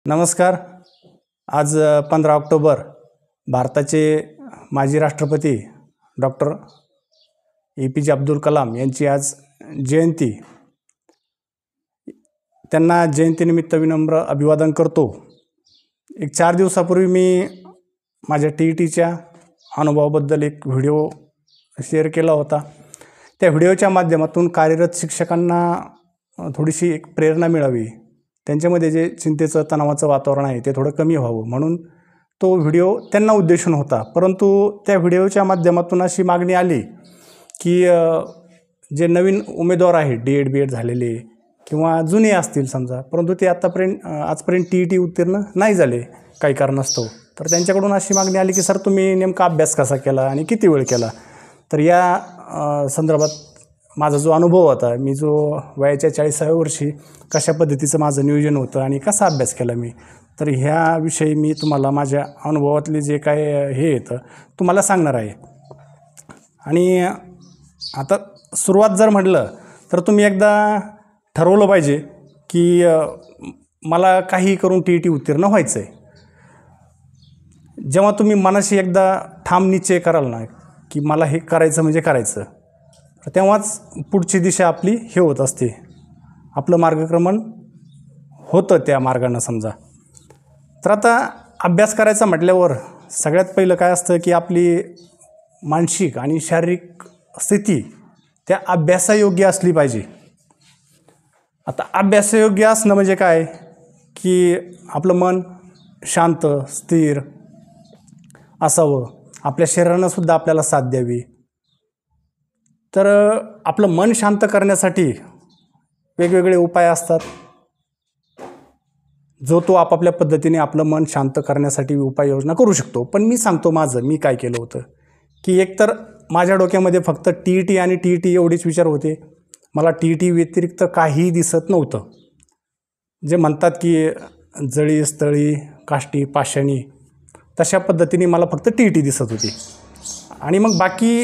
नमस्कार. आज 15 ऑक्टोबर भारताचे माजी राष्ट्रपती डॉक्टर APJ अब्दुल कलाम यांची आज जयंती. त्यांना जयंतीनिमित्त विनम्र अभिवादन करतो. एक 4 दिवसापूर्वी मी माझ्या TETच्या अनुभवाबद्दल एक व्हिडिओ शेअर केला होता. त्या व्हिडिओच्या माध्यमातून कार्यरत शिक्षकांना थोडीशी एक प्रेरणा मिळावी, त्यांच्यामध्ये जे चिंतेचं तणावाचं वातावरण आहे ते थोडं कमी व्हावं म्हणून तो व्हिडिओ त्यांना उद्देशून होता. परंतु त्या व्हिडिओच्या माध्यमातून अशी मागणी आली की जे नवीन उमेदवार आहेत D.Ed. B.Ed. झालेले किंवा जुने असतील समजा, परंतु ते आजपर्यंत TET उत्तीर्ण नाही झाले काही कारणास्तव, तर त्यांच्याकडून अशी मागणी आली की सर तुम्ही नेमका अभ्यास कसा केला आणि किती वेळ केला. तर या संदर्भात माझा जो अनुभव होता, मी जो वयाच्या 40व्या वर्षी कशा पद्धतीचं माझं नियोजन होतं आणि कसा अभ्यास केला मी, तर ह्याविषयी मी तुम्हाला माझ्या अनुभवातले जे काय हे येतं तुम्हाला सांगणार आहे. आणि आता सुरुवात जर म्हटलं तर तुम्ही एकदा ठरवलं पाहिजे की मला काही करून TET उत्तीर्ण व्हायचं आहे. जेव्हा तुम्ही मनाशी एकदा ठाम निश्चय कराल ना की मला हे करायचं म्हणजे करायचं, तेव्हाच पुढची दिशा आपली हे होत असते, आपलं मार्गक्रमण होतं त्या मार्गानं समजा. तर आता अभ्यास करायचा म्हटल्यावर सगळ्यात पहिलं काय असतं की आपली मानसिक आणि शारीरिक स्थिती त्या अभ्यासायोग्य असली पाहिजे. आता अभ्यासायोग्य असणं म्हणजे काय की आपलं मन शांत स्थिर असावं, आपल्या शरीरानंसुद्धा आपल्याला साथ द्यावी. तर आपलं मन शांत करण्यासाठी वेगवेगळे उपाय असतात. जो तो आपापल्या पद्धतीने आपलं मन शांत करण्यासाठी उपाययोजना करू शकतो. पण मी सांगतो मी काय केलं होतं की एकतर माझ्या डोक्यामध्ये फक्त TET आणि TET एवढेच विचार होते. मला TET व्यतिरिक्त काहीही दिसत नव्हतं. जे म्हणतात की जळी स्थळी काष्टी पाषाणी, तशा पद्धतीने मला फक्त TET दिसत होती. आणि मग बाकी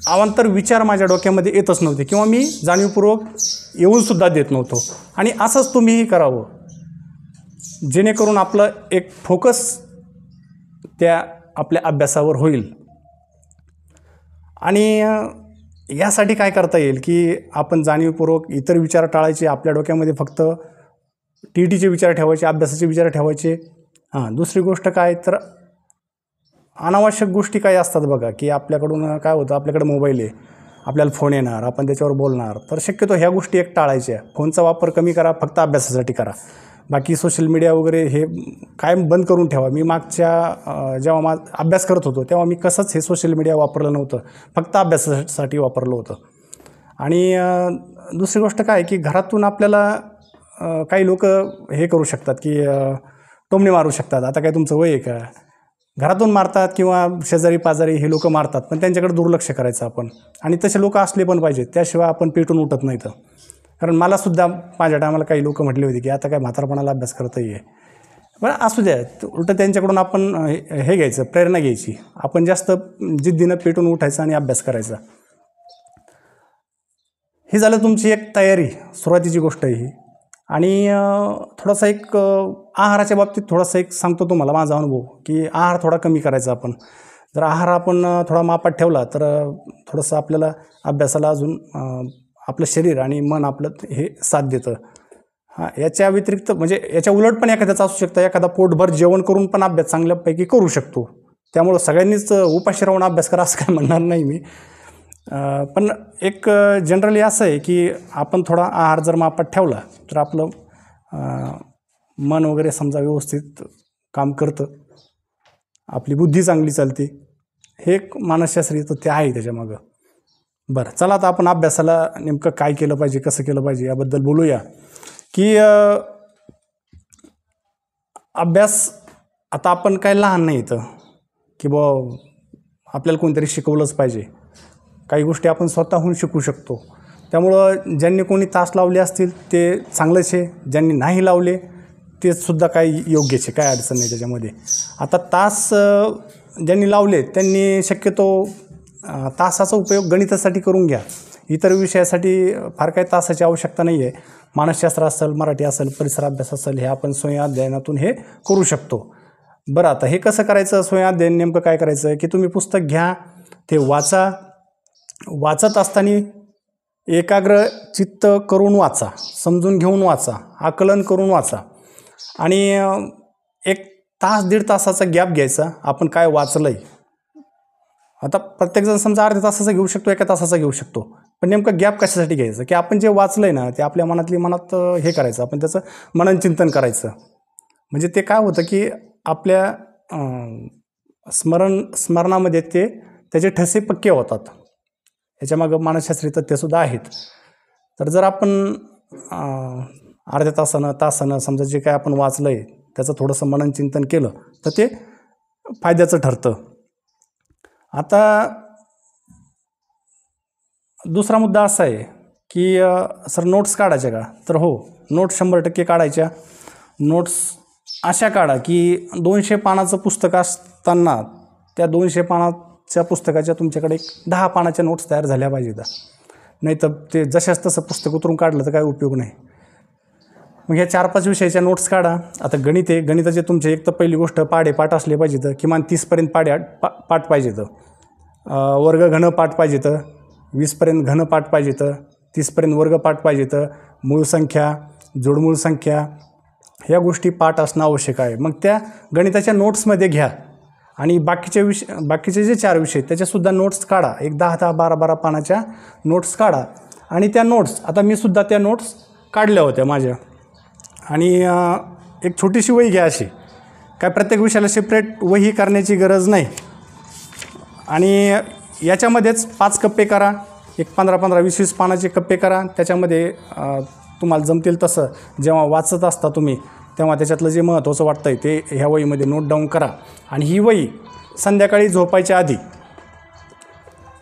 अवांतर विचार माझ्या डोक्यामध्ये येतच नव्हते किंवा मी जाणीवपूर्वक येऊनसुद्धा देत नव्हतो. आणि असंच तुम्हीही करावं, जेणेकरून आपलं एक फोकस त्या आपल्या अभ्यासावर होईल. आणि यासाठी काय करता येईल की आपण जाणीवपूर्वक इतर विचार टाळायचे, आपल्या डोक्यामध्ये फक्त TETचे विचार ठेवायचे, अभ्यासाचे विचार ठेवायचे. दुसरी गोष्ट काय तर अनावश्यक गोष्टी काही असतात बघा की आपल्याकडून काय होतं, आपल्याकडे मोबाईल आहे, आपल्याला फोन येणार, आपण त्याच्यावर बोलणार. तर शक्यतो ह्या गोष्टी एक टाळायच्या. फोनचा वापर कमी करा, फक्त अभ्यासासाठी करा. बाकी सोशल मीडिया वगैरे हे कायम बंद करून ठेवा. मी मागच्या जेव्हा अभ्यास करत होतो तेव्हा मी कसंच हे सोशल मीडिया वापरलं नव्हतं, फक्त अभ्यासासाठी वापरलं होतं. आणि दुसरी गोष्ट काय की घरातून आपल्याला काही लोक हे करू शकतात की टोमणे मारू शकतात. आता काय तुमचं वय आहे का, घरातून मारतात किंवा शेजारी पाजारी हे लोक मारतात, पण त्यांच्याकडे दुर्लक्ष करायचं आपण. आणि तसे लोक असले पण पाहिजेत, त्याशिवाय आपण पेटून उठत नाही. तर कारण मलासुद्धा माझ्या टायमाला काही लोक म्हटले होते की आता काय म्हातारपणाला अभ्यास करता येईल. पण असू द्या, उलटं त्यांच्याकडून आपण हे घ्यायचं, प्रेरणा घ्यायची. आपण जास्त जिद्दीनं पेटून उठायचं आणि अभ्यास करायचा. ही झालं तुमची एक तयारी, सुरुवातीची गोष्ट आहे ही. आणि थोडासा एक आहाराच्या बाबतीत थोडासा एक सांगतो तुम्हाला माझा अनुभव की आहार थोडा कमी करायचा. आपण जर आहार आपण थोडा मापात ठेवला तर थोडंसं आपल्याला अभ्यासाला अजून आपलं शरीर आणि मन आपलं हे साथ देतं. याच्या व्यतिरिक्त म्हणजे याच्या उलट पण एखाद्याचं असू शकतं, एखादा पोटभर जेवण करून पण अभ्यास चांगल्यापैकी करू शकतो. त्यामुळं सगळ्यांनीच उपाशी राहून अभ्यास करा असं काय म्हणणार नाही मी. पण एक जनरली असं आहे की आपण थोडा आहार जर मापात ठेवला तर आपलं मन वगैरे समजा व्यवस्थित काम करतं, आपली बुद्धी चांगली चालते. हे एक मानसशास्त्रीय तथ्य आहे त्याच्यामागं. बरं, चला आता आपण अभ्यासाला नेमकं काय केलं पाहिजे, कसं केलं पाहिजे याबद्दल बोलूया. की अभ्यास आता आपण काय लहान नाही इथं की आपल्याला कोणतरी शिकवलंच पाहिजे. काही गोष्टी आपण स्वतःहून शिकू शकतो. त्यामुळं ज्यांनी कोणी तास लावले असतील ते चांगलंच आहे, ज्यांनी नाही लावले ते सुद्धा काही योग्यच आहे, काय अडचण नाही त्याच्यामध्ये. आता तास ज्यांनी लावले त्यांनी शक्यतो तासाचा उपयोग गणितासाठी करून घ्या. इतर विषयासाठी फार काही तासाची आवश्यकता नाही आहे. मानसशास्त्र असेल, मराठी असेल, परिसर अभ्यास असेल, हे आपण स्वयं अध्ययनातून हे करू शकतो. बरं, आता हे कसं करायचं स्वयं अध्ययन? नेमकं काय करायचं की तुम्ही पुस्तक घ्या, ते वाचा. वाचत असताना एकाग्र चित्त करून वाचा, समजून घेऊन वाचा, आकलन करून वाचा. आणि एक तास दीड तासाचा गॅप घ्यायचा. आपण काय वाचलं आहे, आता प्रत्येकजण समजा अर्ध्या तासाचा घेऊ शकतो, एका तासाचा घेऊ शकतो, पण नेमकं गॅप कशासाठी घ्यायचं की आपण जे वाचलं आहे ना ते आपल्या मनात हे करायचं, आपण त्याचं मननचिंतन करायचं. म्हणजे ते काय होतं की आपल्या स्मरणामध्ये त्याचे ठसे पक्के होतात. याच्यामागं मानसशास्त्रीय तथ्यसुद्धा आहेत. तर जर आपण अर्ध्या तासानं समजा जे काय आपण वाचलं आहे त्याचं थोडंसं मननचिंतन केलं तर ते फायद्याचं ठरतं. आता दुसरा मुद्दा असा आहे की सर नोट्स काढायच्या का? तर हो, नोट्स 100% काढायच्या. नोट्स अशा काढा की 200 पानाचं पुस्तक असताना त्या 200 पानाच्या पुस्तकाच्या तुमच्याकडे 10 पानाच्या नोट्स तयार झाल्या पाहिजेत. नाही तर ते जशाच तसं पुस्तक उतरून काढलं तर काय उपयोग नाही. मग ह्या 4-5 विषयाच्या नोट्स काढा. आता गणित आहे, गणिताचे तुमचे एक तर पहिली गोष्ट पाठ असले पाहिजेत, किमान 30पर्यंत पाठ पाहिजेत. वर्गघन पाठ पाहिजेत, 20पर्यंत घन पाठ पाहिजेत, 30पर्यंत वर्ग पाठ पाहिजेत, मूळ संख्या, जोडमूळ संख्या, ह्या गोष्टी पाठ असणं आवश्यक आहे. मग त्या गणिताच्या नोट्समध्ये घ्या आणि बाकीचे जे 4 विषय त्याच्यासुद्धा नोट्स काढा. एक 10-10, 12-12 पानाच्या नोट्स काढा. आणि त्या नोट्स, आता मी सुद्धा त्या नोट्स काढल्या होत्या माझ्या. आणि एक छोटीशी वही घ्या अशी, काय प्रत्येक विषयाला सेपरेट वही करण्याची गरज नाही. आणि याच्यामध्येच 5 कप्पे करा, एक 15-15, 20-20 पानाचे कप्पे करा. त्याच्यामध्ये तुम्हाला जमतील तसं जेव्हा वाचत असता तुम्ही तेव्हा त्याच्यातलं जे महत्त्वाचं वाटतं आहे ते ह्या वहीमध्ये नोट डाऊन करा. आणि ही वही संध्याकाळी झोपायच्या आधी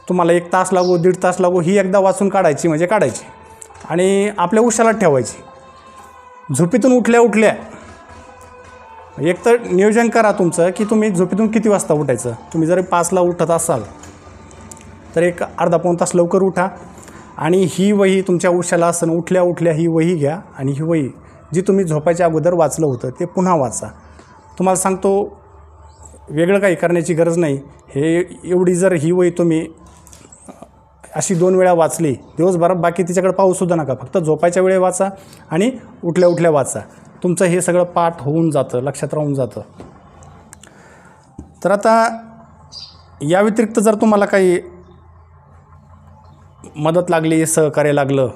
तुम्हाला 1 तास लागो, 1.5 तास लागो, ही एकदा वाचून काढायची म्हणजे काढायची आणि आपल्या उशाला ठेवायची. झोपेतून उठल्या एक तर नियोजन करा तुमचं की तुम्ही झोपेतून किती वाजता उठायचं. तुम्ही जर 5ला उठत असाल तर एक अर्धा-पाऊण तास लवकर उठा आणि ही वही तुमच्या उशाला असं उठल्या ही वही घ्या आणि ही वही जी तुम्ही झोपायच्या अगोदर वाचलं होतं ते पुन्हा वाचा. तुम्हाला सांगतो वेगळं काही करण्याची गरज नाही. एवढी जर ही वही तुम्ही अशी 2 वेळा वाचली दिवसभरात, बाकी तिच्याकडे पाहूसुद्धा नका, फक्त झोपायच्या वेळी वाचा आणि उठल्या वाचा. तुमचं हे सगळं पाठ होऊन जातं, लक्षात राहून जातं. तर आता या व्यतिरिक्त जर तुम्हाला काही मदत लागली, सहकार्य लागलं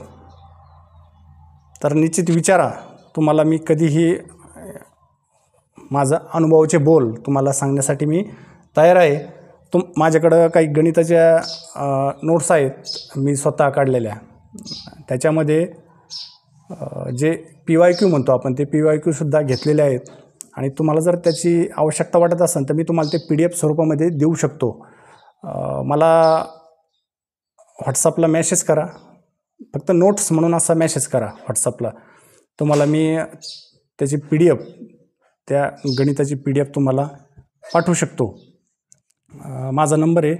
तर निश्चित विचारा. तुम्हाला मी कधीही माझा अनुभवाचे बोल तुम्हाला सांगण्यासाठी मी तयार आहे. माझ्याकडं काही गणिताच्या नोट्स आहेत मी स्वतः काढलेल्या. त्याच्यामध्ये जे PYQ म्हणतो आपण ते PYQसुद्धा घेतलेले आहेत. आणि तुम्हाला जर त्याची आवश्यकता वाटत असेल तर मी तुम्हाला ते PDF स्वरूपामध्ये देऊ शकतो. मला व्हॉट्सअपला मेसेज करा, फक्त नोट्स म्हणून असा मेसेज करा व्हॉट्सअपला. तुम्हाला मी त्याची PDF, त्या गणिताची PDF तुम्हाला पाठवू शकतो. माझा नंबर आहे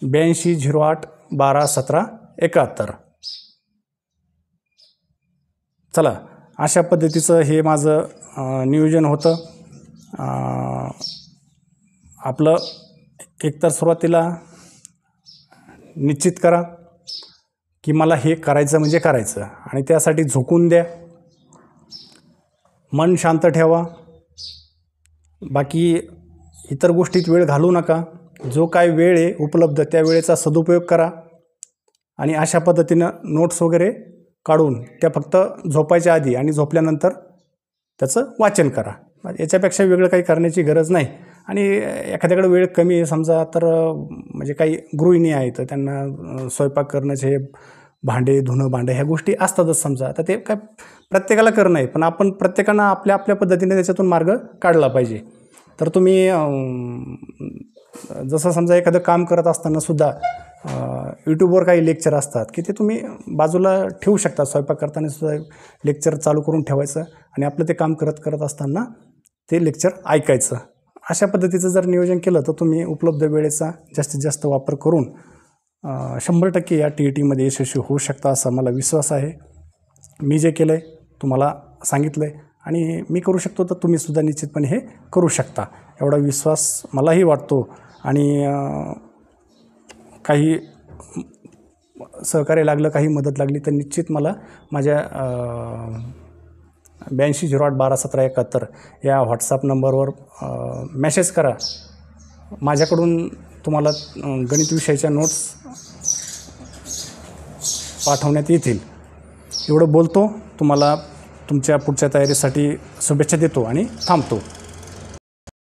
8208121771. चला, अशा पद्धतीचं हे माझं नियोजन होतं. आपलं एकतर सुरुवातीला निश्चित करा की मला हे करायचं म्हणजे करायचं आणि त्यासाठी झोकून द्या. मन शांत ठेवा. बाकी इतर गोष्टीत वेळ घालवू नका. जो काय वेळ आहे उपलब्ध त्या वेळेचा सदुपयोग करा आणि अशा पद्धतीनं नोट्स वगैरे काढून त्या फक्त झोपायच्या आधी आणि झोपल्यानंतर त्याचं वाचन करा. याच्यापेक्षा वेगळं काही करण्याची गरज नाही. आणि एखाद्याकडे वेळ कमी आहे समजा तर म्हणजे काही गृहिणी आहेत तर त्यांना स्वयंपाक करण्याचे भांडे धुणं भांडे ह्या गोष्टी असतातच समजा. तर ते काय प्रत्येकाला करणं आहे, पण आपण प्रत्येकानं आपल्या आपल्या पद्धतीने त्याच्यातून मार्ग काढला पाहिजे. तर तुम्ही जसं समजा एखादं काम करत असताना सुद्धा यूट्यूबवर काही लेक्चर असतात की ते तुम्ही बाजूला ठेवू शकता. स्वयंपाक करताना सुद्धा लेक्चर चालू करून ठेवायचं आणि आपलं ते काम करत असताना ते लेक्चर ऐकायचं. अशा पद्धतीचं जर नियोजन केलं तर तुम्ही उपलब्ध वेळेचा जास्तीत जास्त वापर करून 100% या TETमध्ये यशस्वी होऊ शकता असा मला विश्वास आहे. मी जे केलं आहे तुम्हाला सांगितलं आहे आणि मी करू शकतो तर तुम्हीसुद्धा निश्चितपणे हे करू शकता एवढा विश्वास मलाही वाटतो. आणि काही सहकार्य लागलं, काही मदत लागली तर निश्चित मला माझ्या 8208121771 या व्हॉट्सअप नंबरवर मेसेज करा. माझ्याकडून तुम्हाला गणित विषयाच्या नोट्स पाठवण्यात येतील. एवढं बोलतो. तुम्हाला तुमच्या पुढच्या तयारीसाठी शुभेच्छा देतो आणि थांबतो.